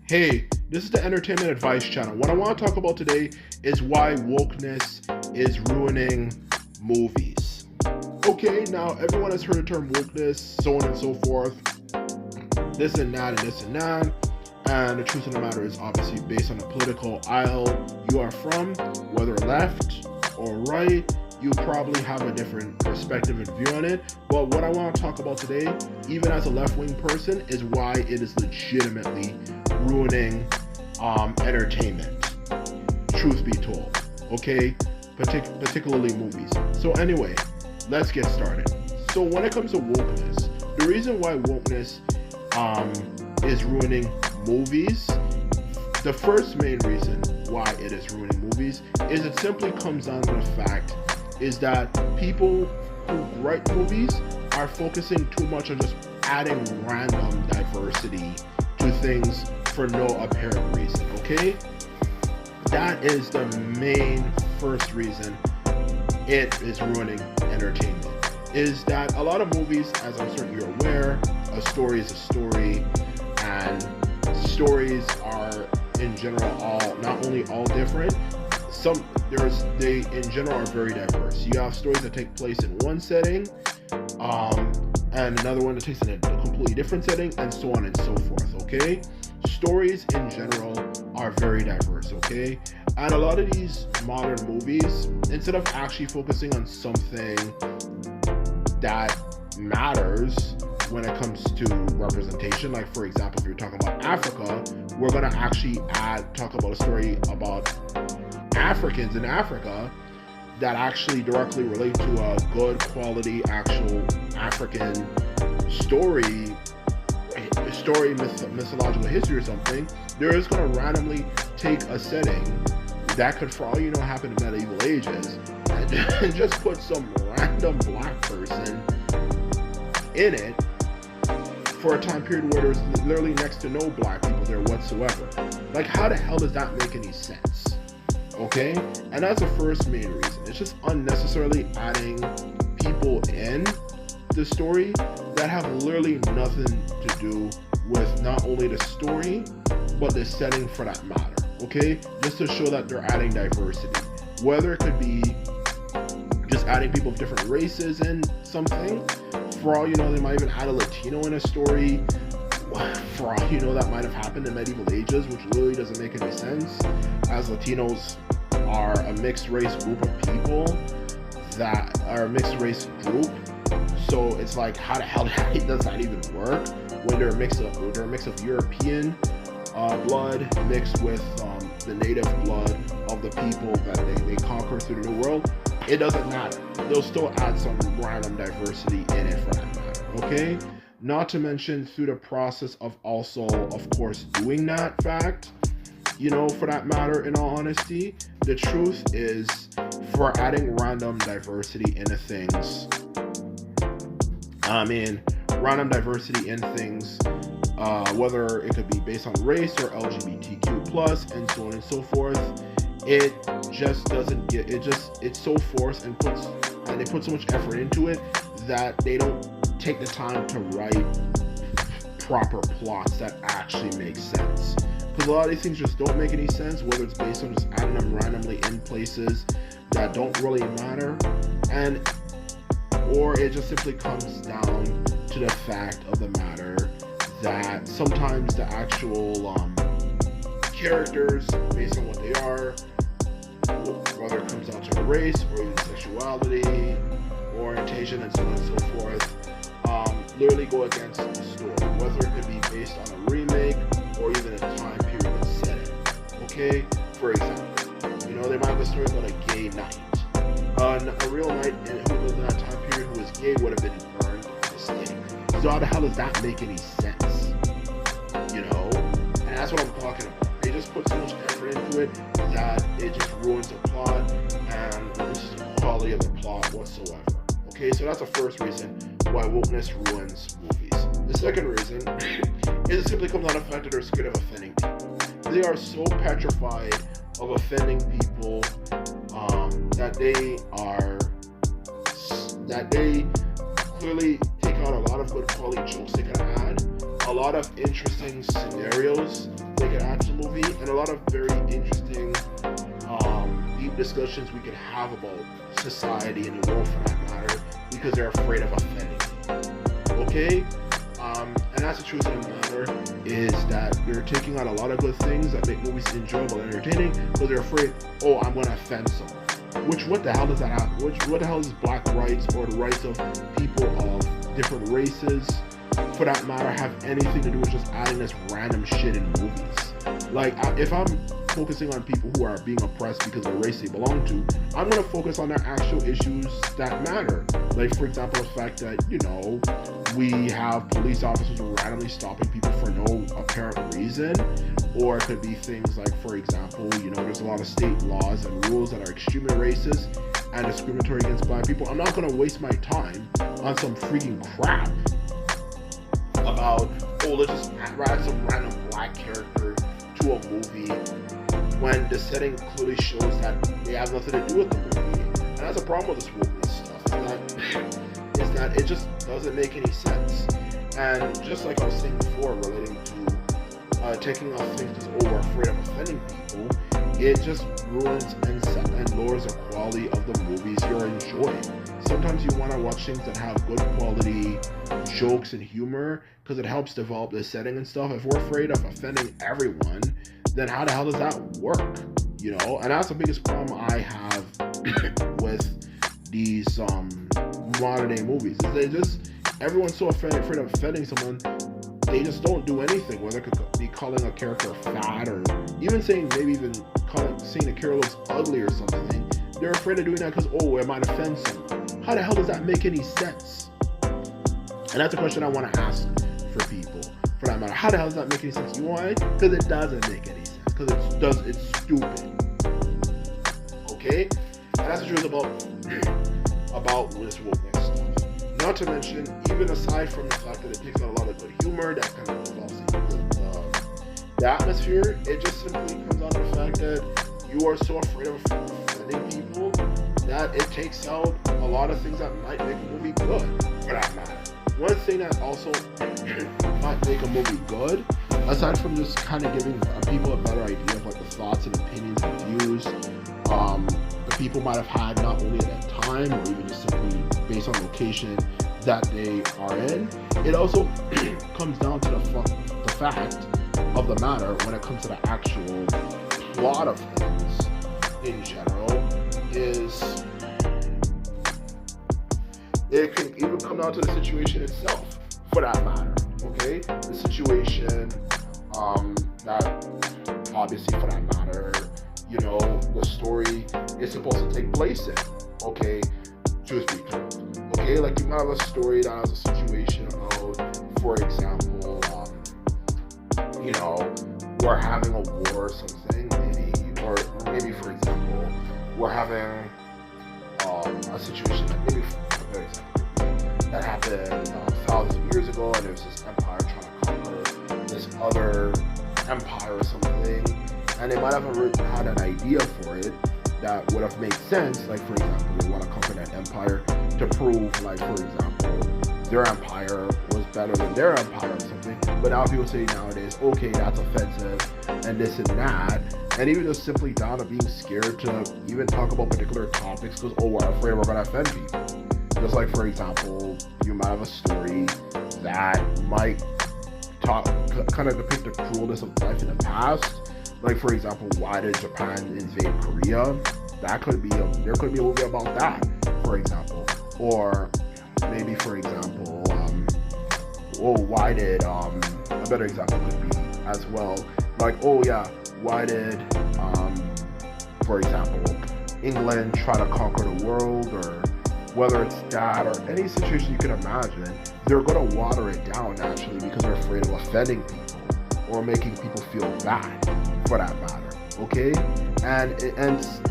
Hey, this is the Entertainment Advice Channel. What I want to talk about today is why wokeness is ruining movies. Okay, now everyone has heard the term wokeness, so on and so forth, this and that and this and that. And the truth of the matter is obviously based on the political aisle you are from, whether left or right, you probably have a different perspective and view on it. But what I want to talk about today, even as a left-wing person, is why it is legitimately ruining entertainment. Truth be told, okay? Particularly movies. So anyway, let's get started. So when it comes to wokeness, the reason why wokeness is ruining movies, the first main reason why it is ruining movies is it simply comes down to the fact is that people who write movies are focusing too much on just adding random diversity to things for no apparent reason, okay? That is the main first reason it is ruining entertainment, is that a lot of movies, as I'm certain you're aware, a story is a story, and stories are in general not only all different, they in general are very diverse. You have stories that take place in one setting, and another one that takes in a completely different setting, and so on and so forth, okay? Stories in general are very diverse, okay? And a lot of these modern movies, instead of actually focusing on something that matters when it comes to representation, like for example, if you're talking about Africa, we're gonna actually talk about a story about Africans in Africa that actually directly relate to a good quality actual African mythological history or something. They're just going to randomly take a setting that could, for all you know, happen in medieval ages and just put some random black person in it for a time period where there's literally next to no black people there whatsoever. Like, how the hell does that make any sense? Okay? And that's the first main reason. It's just unnecessarily adding people in the story that have literally nothing to do with not only the story, but the setting for that matter. Okay? Just to show that they're adding diversity. Whether it could be just adding people of different races in something. For all you know, they might even add a Latino in a story. For all you know, that might have happened in medieval ages, which really doesn't make any sense, as Latinos are a mixed race group of people that are a mixed race group. So it's like, how the hell does that even work when they're a mix of European blood mixed with the native blood of the people that they conquer through the New World? It doesn't matter. They'll still add some random diversity in it for that matter, okay? Not to mention through the process of also, of course, doing that fact, you know, for that matter, in all honesty, the truth is, for adding random diversity into things, random diversity in things, whether it could be based on race or LGBTQ+, and so on and so forth, it just doesn't get, it's so forced and they put so much effort into it that they don't take the time to write proper plots that actually make sense. Because a lot of these things just don't make any sense, whether it's based on just adding them randomly in places that don't really matter, or it just simply comes down to the fact of the matter that sometimes the actual characters, based on what they are, whether it comes down to race or even sexuality, orientation, and so on and so forth, literally go against the story, whether it could be based on a remake or even a time period and setting. Okay? For example, you know, they might have a story about a gay knight. A real knight who lived in that time period who was gay would have been burned at the stake. So how the hell does that make any sense? You know? And that's what I'm talking about. They just put so much effort into it that it just ruins the plot and reduces the quality of the plot whatsoever. Okay, so that's the first reason why wokeness ruins movies. The second reason is it simply comes out of the fact that they're scared of offending people. They are so petrified of offending people that they clearly take out a lot of good quality jokes they can add, a a lot of interesting scenarios they could add to the movie, and a lot of very interesting deep discussions we could have about society and the world for that matter, because they're afraid of offending people. Okay? And that's the truth of the matter, is that they're taking out a lot of good things that make movies enjoyable and entertaining, because they're afraid, oh, I'm going to offend someone. Which, what the hell does that happen? What the hell does black rights or the rights of people of different races, for that matter, have anything to do with just adding this random shit in movies? Like, if I'm focusing on people who are being oppressed because of the race they belong to, I'm going to focus on their actual issues that matter. Like, for example, the fact that, you know, we have police officers randomly stopping people for no apparent reason. Or it could be things like, for example, you know, there's a lot of state laws and rules that are extremely racist and discriminatory against black people. I'm not going to waste my time on some freaking crap about, oh, let's just add some random black character to a movie when the setting clearly shows that they have nothing to do with the movie. And that's a problem with this movie stuff, is that it just doesn't make any sense. And just like I was saying before, relating to taking off things because, oh, we're afraid of offending people, it just ruins and lowers the quality of the movies you're enjoying. Sometimes you want to watch things that have good quality jokes and humor, because it helps develop the setting and stuff. If we're afraid of offending everyone, then how the hell does that work? You know, and that's the biggest problem I have with these modern day movies, is they just, everyone's so afraid of offending someone, they just don't do anything, whether it could be calling a character fat, or even saying, maybe even saying a character looks ugly or something. They're afraid of doing that because, oh, it might offend someone. How the hell does that make any sense? And that's a question I want to ask for people, for that matter. How the hell does that make any sense? You know why? Because it doesn't make any sense. Because it's stupid. Okay? And that's the truth about this wokeness stuff. Not to mention, even aside from the fact that it takes out a lot of good humor, that kind of involves the atmosphere, it just simply comes down to the fact that you are so afraid of offending people that it takes out a lot of things that might make a movie good, for that matter. One thing that also might make a movie good, aside from just kind of giving people a better idea of like the thoughts and opinions and views the people might have had, not only at that time, or even just simply based on location that they are in, it also comes down to the fact of the matter when it comes to the actual plot of things in general, is it can even come down to the situation itself, for that matter. Okay, the situation that obviously, for that matter, you know, the story is supposed to take place in. Okay, truth be told. Okay, like you might have a story that has a situation of, for example, you know, we're having a war or something, maybe, or maybe, for example, we're having a situation that maybe, for example, that happened thousands of years ago, and there's this empire trying to conquer this other empire or something, and they might have had an idea for it that would have made sense. Like, for example, they want to conquer that empire to prove, like, for example, their empire was better than their empire or something. But now people say nowadays, okay, that's offensive and this and that, and even just simply down to being scared to even talk about particular topics because, oh, we're afraid we're going to offend people. Just like, for example, you might have a story that might kind of depict the cruelness of life in the past. Like, for example, why did Japan invade Korea? There could be a movie about that, for example. Or maybe, for example, why did a better example could be as well, like, oh yeah, why did for example, England try to conquer the world, or whether it's that or any situation you can imagine, they're going to water it down naturally because they're afraid of offending people or making people feel bad, for that matter. Okay, and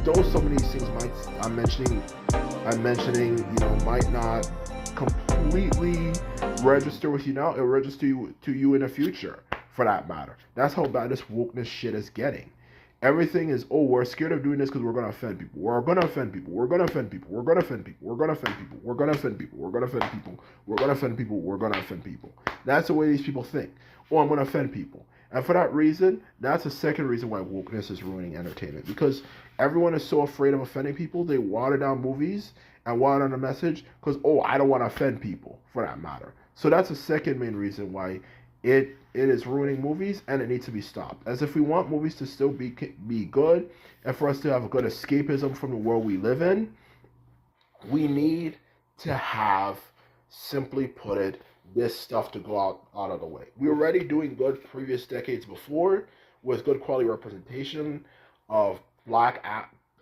though some of these things I'm mentioning, you know, might not completely register with you now, it'll register to you in the future, for that matter. That's how bad this wokeness shit is getting. Everything is, oh, we're scared of doing this because we're going to offend people. We're going to offend people. We're going to offend people. We're going to offend people. We're going to offend people. We're going to offend people. We're going to offend people. We're going to offend people. We're going to offend people. That's the way these people think. Oh, I'm going to offend people. And for that reason, that's the second reason why wokeness is ruining entertainment. Because everyone is so afraid of offending people, they water down movies and water down the message because, oh, I don't want to offend people, for that matter. So that's the second main reason why it is ruining movies, and it needs to be stopped. As if we want movies to still be good, and for us to have a good escapism from the world we live in, we need to have, simply put it, this stuff to go out of the way. We were already doing good previous decades before with good quality representation of black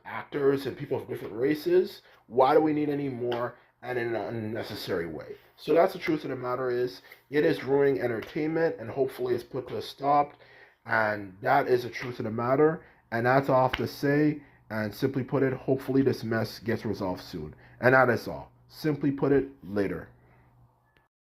actors and people of different races. Why do we need any more and in an unnecessary way? So that's the truth of the matter is it is ruining entertainment, and hopefully it's put to a stop. And that is the truth of the matter. And that's all I have to say. And simply put it, hopefully this mess gets resolved soon. And that is all. Simply put it, later.